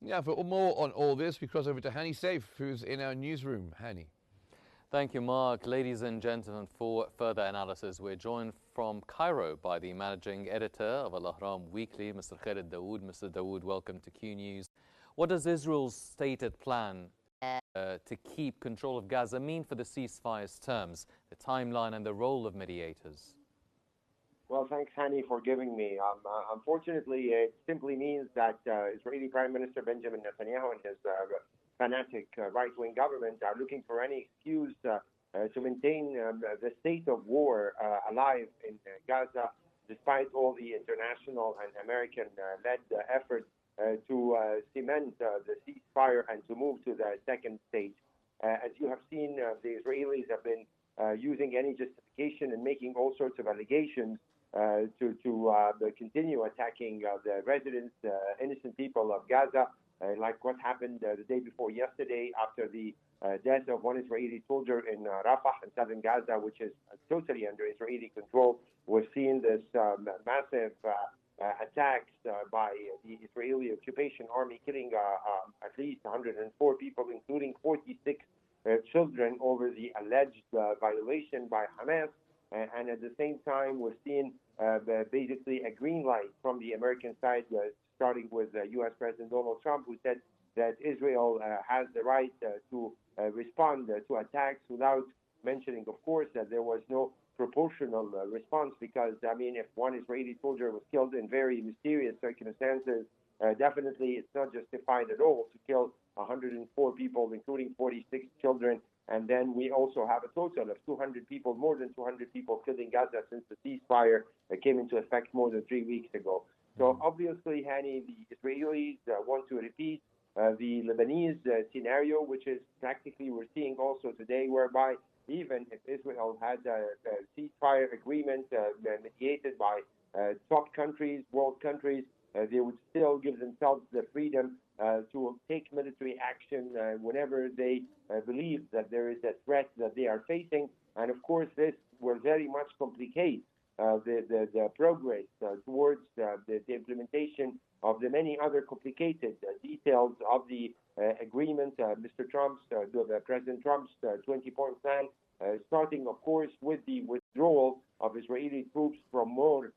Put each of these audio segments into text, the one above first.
Yeah, for more on all this, we cross over to Hani Saif, who's in our newsroom. Hani. Thank you, Mark. Ladies and gentlemen, for further analysis, we're joined from Cairo by the managing editor of Al-Ahram Weekly, Mr. Khalid Dawood. Mr. Dawood, welcome to Q News. What does Israel's stated plan to keep control of Gaza mean for the ceasefire's terms, the timeline and the role of mediators? Well, thanks, Hani, for giving me. Unfortunately, it simply means that Israeli Prime Minister Benjamin Netanyahu and his fanatic right-wing government are looking for any excuse to maintain the state of war alive in Gaza, despite all the international and American-led efforts to cement the ceasefire and to move to the second stage. As you have seen, the Israelis have been using any justification and making all sorts of allegations to continue attacking the residents, innocent people of Gaza, like what happened the day before yesterday after the death of one Israeli soldier in Rafah in southern Gaza, which is totally under Israeli control. We've seen this massive attacks by the Israeli occupation army, killing at least 104 people, including 46 children, over the alleged violation by Hamas. And at the same time, we've seen basically a green light from the American side, starting with U.S. President Donald Trump, who said that Israel has the right to respond to attacks, without mentioning, of course, that there was no proportional response, because, I mean, if one Israeli soldier was killed in very mysterious circumstances, definitely it's not justified at all to kill 104 people, including 46 children. And then we also have a total of 200 people, more than 200 people killed in Gaza since the ceasefire came into effect more than 3 weeks ago. So obviously, Hani, the Israelis want to repeat the Lebanese scenario, which is practically we're seeing also today, whereby even if Israel had a ceasefire agreement mediated by top countries, world countries, they would still give themselves the freedom to take military action whenever they believe that there is a threat that they are facing. And of course, this will very much complicate the progress towards the implementation of the many other complicated details of the agreement, President Trump's 20-point plan, starting, of course, with the withdrawal of Israeli troops from more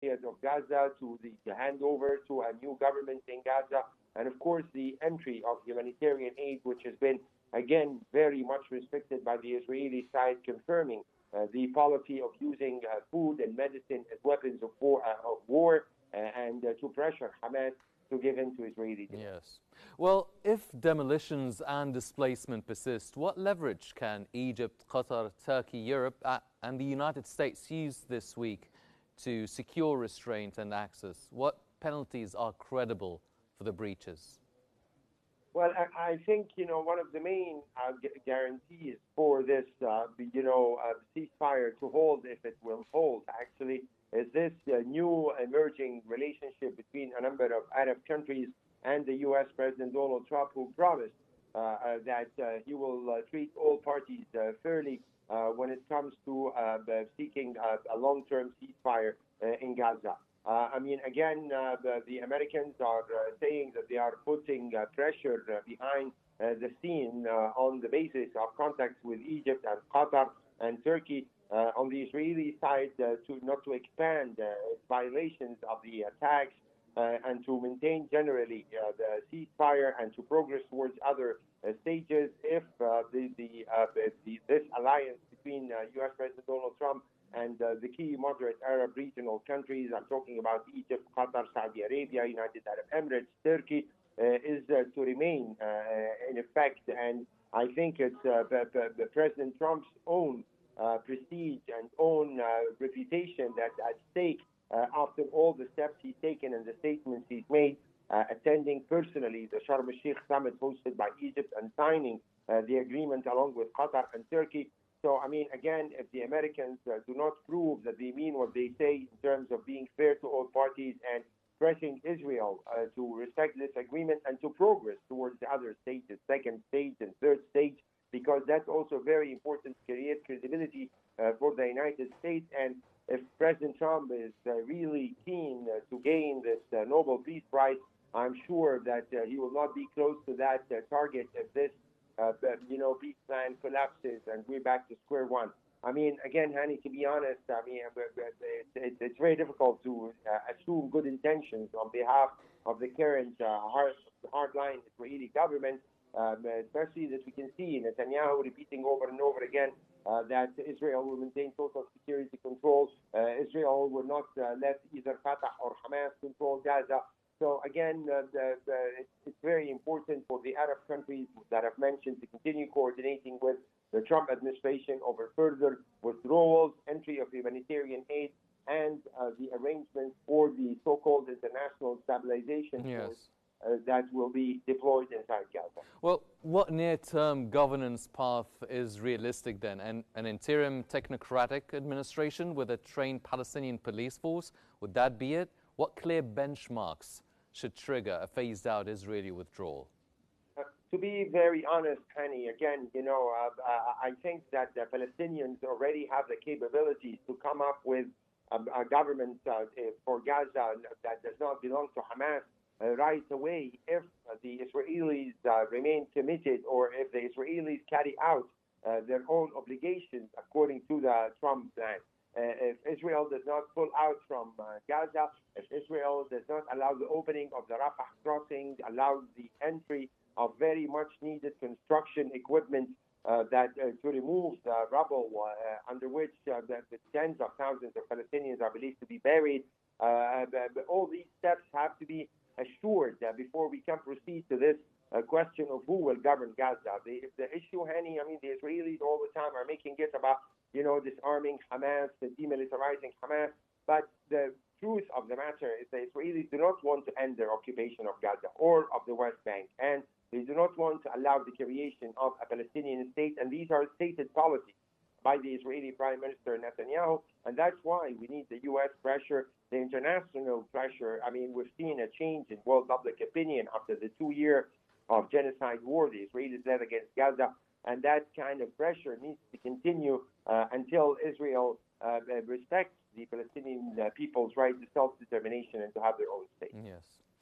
areas of Gaza, to the handover to a new government in Gaza, and of course the entry of humanitarian aid, which has been, again, very much restricted by the Israeli side, confirming the policy of using food and medicine as weapons of war and to pressure Hamas to give in to Israeli demands. Yes. Well, if demolitions and displacement persist, what leverage can Egypt, Qatar, Turkey, Europe, and the United States use this week to secure restraint and access? What penalties are credible for the breaches? Well, I think, one of the main guarantees for this, ceasefire to hold, if it will hold, actually, is this new emerging relationship between a number of Arab countries and the U.S. President Donald Trump, who promised that he will treat all parties fairly when it comes to seeking a long-term ceasefire in Gaza. The Americans are saying that they are putting pressure behind the scene on the basis of contacts with Egypt and Qatar and Turkey. On the Israeli side, not to expand violations of the attacks and to maintain generally the ceasefire and to progress towards other stages if this alliance between U.S. President Donald Trump and the key moderate Arab regional countries, I'm talking about Egypt, Qatar, Saudi Arabia, United Arab Emirates, Turkey, is to remain in effect. And I think it's President Trump's own prestige and own reputation that's at stake after all the steps he's taken and the statements he's made, attending personally the Sharm el-Sheikh summit hosted by Egypt and signing the agreement along with Qatar and Turkey. So, again, if the Americans do not prove that they mean what they say in terms of being fair to all parties and pressing Israel to respect this agreement and to progress towards the other stages, second stage and third stage, because that's also very important to create credibility for the United States. And if President Trump is really keen to gain this Nobel Peace Prize, I'm sure that he will not be close to that target if this, peace plan collapses and we're back to square one. I mean, again, Hani, to be honest, I mean, it's very difficult to assume good intentions on behalf of the current hardline Israeli government, especially that we can see Netanyahu repeating over and over again that Israel will maintain total security control. Israel will not let either Fatah or Hamas control Gaza. So again, it's very important for the Arab countries that I've mentioned to continue coordinating with the Trump administration over further withdrawals, entry of humanitarian aid, and the arrangements for the so-called international stabilization force that will be deployed inside Gaza. Well, what near-term governance path is realistic then? An interim technocratic administration with a trained Palestinian police force? Would that be it? What clear benchmarks should trigger a phased-out Israeli withdrawal? To be very honest, Hani, again, I think that the Palestinians already have the capabilities to come up with a government for Gaza that does not belong to Hamas right away if the Israelis remain committed, or if the Israelis carry out their own obligations according to the Trump plan. If Israel does not pull out from Gaza, if Israel does not allow the opening of the Rafah crossing, allow the entry of very much needed construction equipment to remove the rubble under which the tens of thousands of Palestinians are believed to be buried, all these steps have to be assured before we can proceed to this question of who will govern Gaza. The issue, Hani, I mean, the Israelis all the time are making it about, disarming Hamas, demilitarizing Hamas. But the truth of the matter is the Israelis do not want to end their occupation of Gaza or of the West Bank. And they do not want to allow the creation of a Palestinian state. And these are stated policies by the Israeli Prime Minister Netanyahu. And that's why we need the U.S. pressure, the international pressure. I mean, we've seen a change in world public opinion after the 2 year of genocide war the Israelis led against Gaza. And that kind of pressure needs to continue until Israel respects the Palestinian people's right to self-determination and to have their own state. Yes.